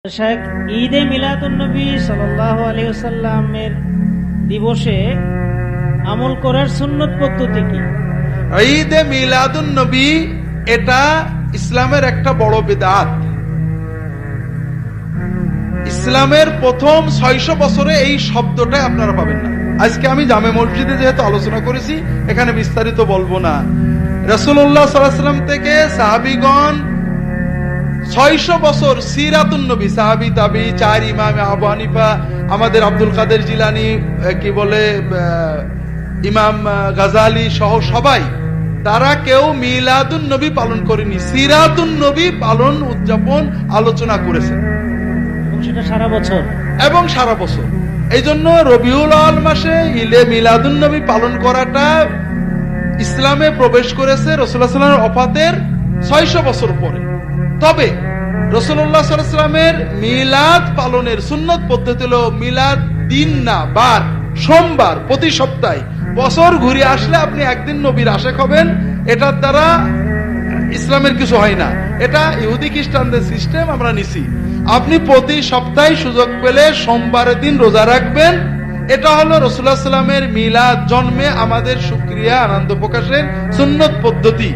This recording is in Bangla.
শেখ ঈদে মিলাদুন্নবী সাল্লাল্লাহু আলাইহি ওয়াসাল্লামের দিবসে আমল করার সুন্নত পদ্ধতি কি? ঈদে মিলাদুন্নবী এটা ইসলামের একটা বড় বিদআত। ইসলামের প্রথম 600 বছরে এই শব্দটা আপনারা পাবেন না। আজকে আমি জামে মসজিদে যেহেতু আলোচনা করেছি, এখানে বিস্তারিত বলবো না। রাসূলুল্লাহ সাল্লাল্লাহু আলাইহি ওয়াসাল্লাম থেকে সাহাবীগণ 600 বছর সিরাতুন নবী, সাহাবী তাবী, 4 ইমাম আবু হানিফা, আমাদের আব্দুল কাদের জিলানী, কি বলে ইমাম গাজালি সহ সবাই, তারা কেউ মিলাদুন নবী পালন করেনি, সিরাতুন নবী পালন উদযাপন আলোচনা করেছেন, এবং সেটা সারা বছর। এই জন্য রবিউল আউয়াল মাসে ঈদে মিলাদুন নবী পালন করাটা ইসলামে প্রবেশ করেছে রাসূলুল্লাহ সাল্লাল্লাহু আলাইহি ওয়াসাল্লামের ওফাতের 600 বছর পরে। তবে রাসূলুল্লাহ সাল্লাল্লাহু আলাইহি ওয়াসাল্লামের মিলাদ পালনের সুন্নত পদ্ধতি হলো মিলাদ দিন না বার, সোমবার প্রতি সপ্তাহে। বছর ঘুরে আসলে আপনি একদিন নবীর আশিক হবেন, এটার দ্বারা ইসলামের কিছু হয় না। এটা ইহুদি খ্রিস্টানদের সিস্টেম, আমরা নিছি। আপনি প্রতি সপ্তাহে সুযোগ পেলে সোমবারের দিন রোজা রাখবেন। এটা হলো রাসূলুল্লাহ সাল্লাল্লাহু আলাইহি ওয়াসাল্লামের মিলাদ, জন্মে আমাদের শুকরিয়া আনন্দ প্রকাশের সুন্নত পদ্ধতি।